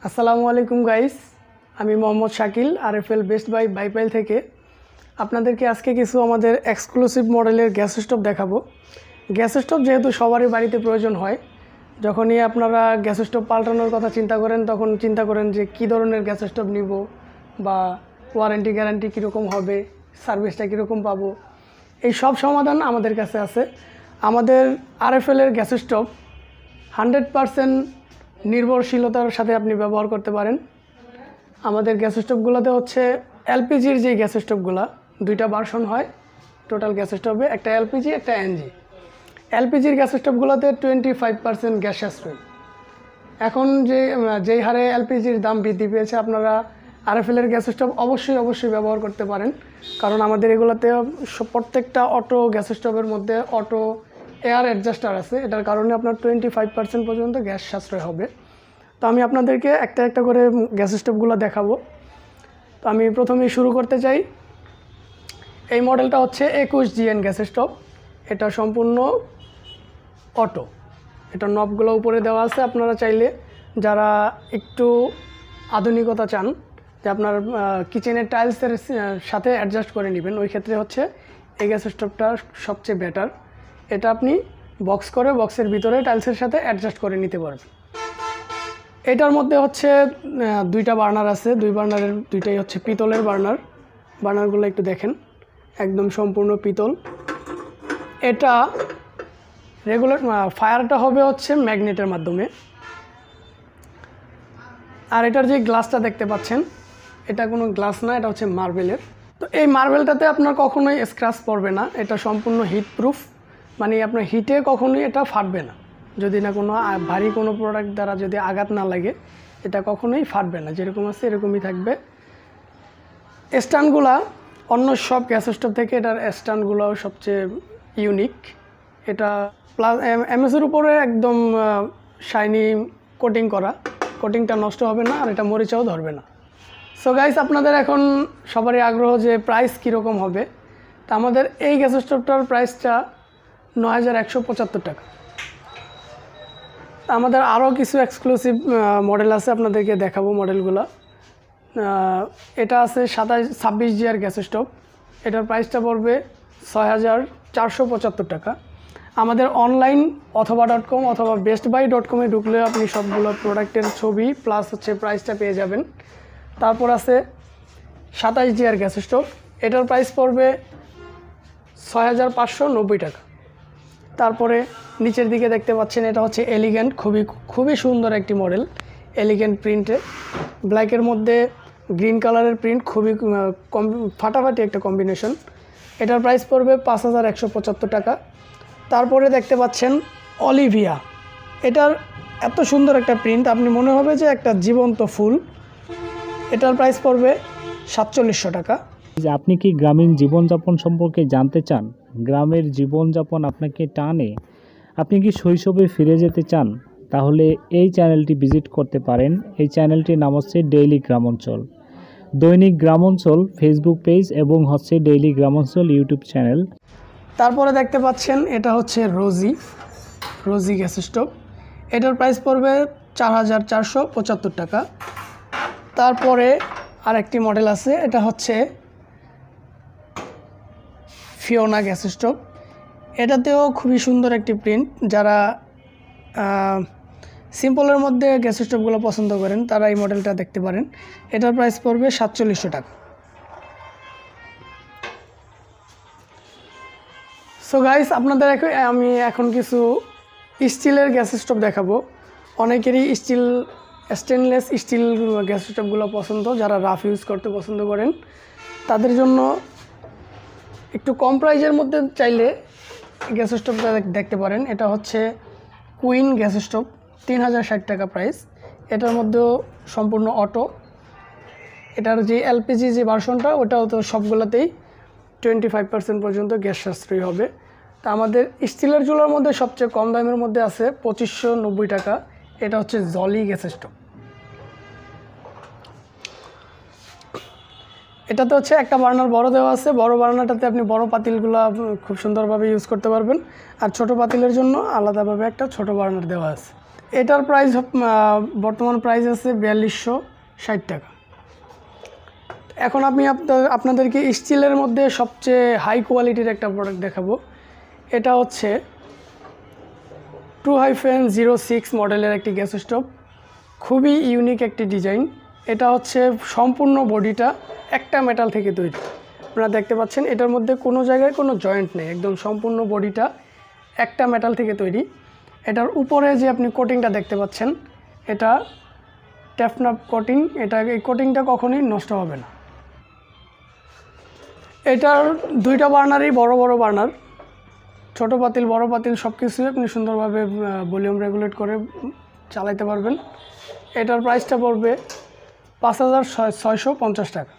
আসসালামু আলাইকুম গাইস, আমি Mohammad Shakil RFL best buy Baipail থেকে আপনাদেরকে আজকে কিছু আমাদের এক্সক্লুসিভ মডেলের গ্যাস স্টোভ দেখাবো। গ্যাস স্টোভ যেহেতু সবারই বাড়িতে প্রয়োজন হয়, যখনই আপনারা গ্যাস স্টোভ পাল্টানোর কথা চিন্তা করেন তখন চিন্তা করেন যে কী ধরনের গ্যাস স্টোভ নিব বা ওয়ারেন্টি গ্যারান্টি কীরকম হবে, সার্ভিসটা কীরকম পাবো, এই সব সমাধান আমাদের কাছে আছে। আমাদের RFL এর গ্যাস স্টোভ 100% নির্ভরশীলতার সাথে আপনি ব্যবহার করতে পারেন। আমাদের গ্যাস স্টোভগুলোতে হচ্ছে এলপিজির যে গ্যাস স্টোভগুলো, দুইটা ভার্সন হয় টোটাল গ্যাস স্টোভে, একটা এলপিজি একটা এনজি। এলপিজির গ্যাস স্টোভগুলোতে 25% গ্যাস সাশ্রয়। এখন যেই হারে এলপিজির দাম বৃদ্ধি পেয়েছে, আপনারা RFL এর গ্যাস স্টোভ অবশ্যই ব্যবহার করতে পারেন, কারণ আমাদের এগুলোতে প্রত্যেকটা অটো গ্যাস স্টোভের মধ্যে অটো এয়ার অ্যাডজাস্টার আছে। এটার কারণে আপনার 25% পর্যন্ত গ্যাস সাশ্রয় হবে। তো আমি আপনাদেরকে একটা একটা করে গ্যাস স্টোভগুলো দেখাবো। তো আমি প্রথমেই শুরু করতে চাই। এই মডেলটা হচ্ছে 21 GN গ্যাস স্টোভ। এটা সম্পূর্ণ অটো, এটা নবগুলো উপরে দেওয়া আছে। আপনারা চাইলে যারা একটু আধুনিকতা চান, যে আপনার কিচেনের টাইলসের সাথে অ্যাডজাস্ট করে নেবেন, ওই ক্ষেত্রে হচ্ছে এই গ্যাস স্টোভটা সবচেয়ে বেটার। এটা আপনি বক্স করে বক্সের ভিতরে টাইলসের সাথে অ্যাডজাস্ট করে নিতে পারবেন। এটার মধ্যে হচ্ছে দুইটা বার্নার আছে, দুই বার্নারের দুইটাই হচ্ছে পিতলের বার্নার। বার্নারগুলো একটু দেখেন, একদম সম্পূর্ণ পিতল। এটা রেগুলার ফায়ারটা হবে হচ্ছে ম্যাগনেটের মাধ্যমে। আর এটার যে গ্লাসটা দেখতে পাচ্ছেন, এটা কোনো গ্লাস না, এটা হচ্ছে মার্বেলের। তো এই মার্বেলটাতে আপনার কখনোই স্ক্র্যাচ পড়বে না। এটা সম্পূর্ণ হিট প্রুফ, মানে আপনার হিটে কখনোই এটা ফাটবে না। যদি না কোনো ভারী কোনো প্রোডাক্ট দ্বারা যদি আঘাত না লাগে, এটা কখনোই ফাটবে না, যেরকম আছে এরকমই থাকবে। স্ট্যান্ডগুলা অন্য সব গ্যাস স্টোভ থেকে এটার স্ট্যান্ডগুলোও সবচেয়ে ইউনিক। এটা প্লাস এমএসের উপরে একদম শাইনি কোটিং করা, কোটিংটা নষ্ট হবে না, আর এটা মরিচাও ধরবে না। সো গাইস, আপনাদের এখন সবারই আগ্রহ যে প্রাইস কীরকম হবে। তা আমাদের এই গ্যাস স্টোভটার প্রাইসটা 9175 টাকা। আমাদের আরও কিছু এক্সক্লুসিভ মডেল আছে, আপনাদেরকে দেখাবো মডেলগুলো। এটা আছে 26 GR গ্যাস স্টোভ। এটার প্রাইসটা পড়বে 6475 টাকা। আমাদের অনলাইন অথবা .com অথবা bestbuy.com ঢুকলে আপনি সবগুলো প্রোডাক্টের ছবি প্লাস হচ্ছে প্রাইসটা পেয়ে যাবেন। তারপর আছে 27 GR গ্যাস স্টোভ। এটার প্রাইস পড়বে 6590 টাকা। তারপরে নিচের দিকে দেখতে পাচ্ছেন, এটা হচ্ছে এলিগেন্ট, খুবই সুন্দর একটি মডেল। এলিগেন্ট প্রিন্টে, ব্ল্যাকের মধ্যে গ্রিন কালারের প্রিন্ট, খুবই ফাটাফাটি একটা কম্বিনেশন। এটার প্রাইস পড়বে 5175 টাকা। তারপরে দেখতে পাচ্ছেন অলিভিয়া। এটার এত সুন্দর একটা প্রিন্ট, আপনি মনে হবে যে একটা জীবন্ত ফুল। এটার প্রাইস পড়বে 4700 টাকা। আপনি কি গ্রামীণ জীবনযাপন সম্পর্কে জানতে চান? গ্রামের জীবনযাপন আপনাকে টানে? আপনি কি শৈশবে ফিরে যেতে চান? তাহলে এই চ্যানেলটি ভিজিট করতে পারেন। এই চ্যানেলটির নাম হচ্ছে ডেইলি গ্রামাঞ্চল। দৈনিক গ্রামাঞ্চল ফেসবুক পেজ এবং হচ্ছে ডেইলি গ্রামাঞ্চল ইউটিউব চ্যানেল। তারপরে দেখতে পাচ্ছেন, এটা হচ্ছে রোজি গ্যাস স্টোভ। এটার প্রাইস পড়বে 4475 টাকা। তারপরে আরেকটি মডেল আছে, এটা হচ্ছে ফিওনা গ্যাস স্টোভ। এটাতেও খুবই সুন্দর একটি প্রিন্ট। যারা সিম্পলের মধ্যে গ্যাস স্টোভগুলো পছন্দ করেন, তারা এই মডেলটা দেখতে পারেন। এটার প্রাইস পড়বে 4700 টাকা। সো গাইস, আপনাদের আমি এখন কিছু স্টিলের গ্যাস স্টোভ দেখাবো। অনেকেরই স্টেনলেস স্টিল গ্যাস স্টোভগুলো পছন্দ, যারা রাফ ইউজ করতে পছন্দ করেন তাদের জন্য একটু কম প্রাইজের মধ্যে চাইলে গ্যাস স্টোভটা দেখতে পারেন। এটা হচ্ছে কুইন গ্যাস স্টোভ, 3060 টাকা প্রাইস। এটার মধ্যেও সম্পূর্ণ অটো। এটার যে এলপিজি যে ভার্সনটা, ওটাও তো সবগুলোতেই 25% পর্যন্ত গ্যাস সাশ্রয়ী হবে। তা আমাদের স্টিলের চুলার মধ্যে সবচেয়ে কম দামের মধ্যে আছে 2590 টাকা। এটা হচ্ছে জলি গ্যাস স্টোভ। এটাতে হচ্ছে একটা বার্নার বড় দেওয়া আছে। বড় বার্নারটাতে আপনি বড় পাতিলগুলো খুব সুন্দরভাবে ইউজ করতে পারবেন, আর ছোট পাতিলের জন্য আলাদাভাবে একটা ছোট বার্নার দেওয়া আছে। এটার প্রাইস বর্তমান প্রাইস আছে 4260 টাকা। এখন আমি আপনাদেরকে স্টিলের মধ্যে সবচেয়ে হাই কোয়ালিটির একটা প্রোডাক্ট দেখাবো। এটা হচ্ছে 2-06 মডেলের একটি গ্যাস স্টোভ, খুবই ইউনিক একটি ডিজাইন। এটা হচ্ছে সম্পূর্ণ বডিটা একটা মেটাল থেকে তৈরি। আপনারা দেখতে পাচ্ছেন এটার মধ্যে কোনো জায়গায় কোনো জয়েন্ট নেই, একদম সম্পূর্ণ বডিটা একটা মেটাল থেকে তৈরি। এটার উপরে যে আপনি কোটিংটা দেখতে পাচ্ছেন, এটা ট্যাফনাপ কোটিং। এই কোটিংটা কখনোই নষ্ট হবে না। এটার দুইটা বার্নারই বড় বড় বার্নার, ছোট পাতিল বড় পাতিল সব কিছুই আপনি সুন্দরভাবে ভলিউম রেগুলেট করে চালাইতে পারবেন। এটার প্রাইসটা পড়বে 5650 টাকা।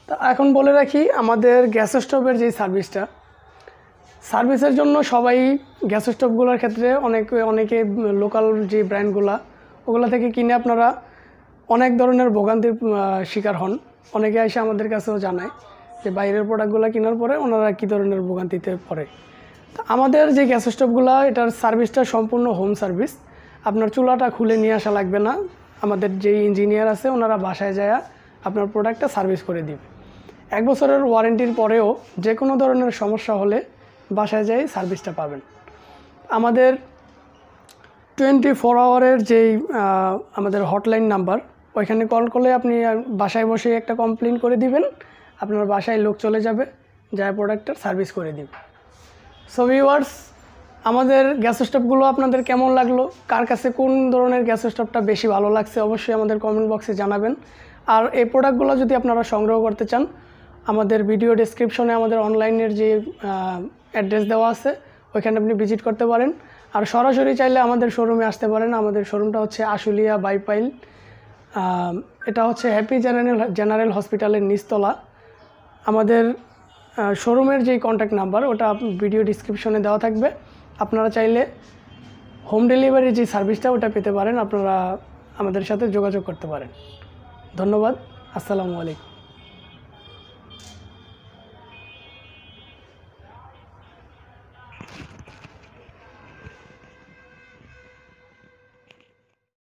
তা এখন বলে রাখি, আমাদের গ্যাস স্টোভের যে সার্ভিসের জন্য সবাই গ্যাস স্টোভগুলোর ক্ষেত্রে অনেকে লোকাল যে ব্র্যান্ডগুলো ওগুলো থেকে কিনে আপনারা অনেক ধরনের ভোগান্তির শিকার হন। অনেকে এসে আমাদের কাছেও জানায় যে বাইরের প্রোডাক্টগুলো কেনার পরে ওনারা কী ধরনের ভোগান্তিতে পড়ে। তা আমাদের যে গ্যাস স্টোভগুলো, এটার সার্ভিসটা সম্পূর্ণ হোম সার্ভিস। আপনার চুলাটা খুলে নিয়ে আসা লাগবে না। আমাদের যে ইঞ্জিনিয়ার আছে ওনারা বাসায় যায় আপনার প্রোডাক্টটা সার্ভিস করে দিবে। 1 বছরের ওয়ারেন্টির পরেও যে কোনো ধরনের সমস্যা হলে বাসায় যাই সার্ভিসটা পাবেন। আমাদের 24 আওয়ারের যেই আমাদের হটলাইন নাম্বার, ওইখানে কল করলে আপনি বাসায় বসে একটা কমপ্লেন করে দিবেন, আপনার বাসায় লোক চলে যাবে, যা প্রোডাক্টের সার্ভিস করে দিবে। সো ভিউয়ার্স, আমাদের গ্যাস স্টোভগুলো আপনাদের কেমন লাগলো, কার কাছে কোন ধরনের গ্যাস স্টোভটা বেশি ভালো লাগছে অবশ্যই আমাদের কমেন্ট বক্সে জানাবেন। আর এই প্রোডাক্টগুলো যদি আপনারা সংগ্রহ করতে চান, আমাদের ভিডিও ডেসক্রিপশনে আমাদের অনলাইনের যে অ্যাড্রেস দেওয়া আছে ওইখানে আপনি ভিজিট করতে পারেন। আর সরাসরি চাইলে আমাদের শোরুমে আসতে পারেন। আমাদের শোরুমটা হচ্ছে আশুলিয়া বাইপাইল, এটা হচ্ছে হ্যাপি জেনারেল হসপিটালের নিচতলা। আমাদের শোরুমের যেই কন্ট্যাক্ট নাম্বার ওটা ভিডিও ডিসক্রিপশনে দেওয়া থাকবে। আপনারা চাইলে হোম ডেলিভারি যে সার্ভিসটা ওটা পেতে পারেন, আপনারা আমাদের সাথে যোগাযোগ করতে পারেন। ধন্যবাদ, আসসালামু আলাইকুম।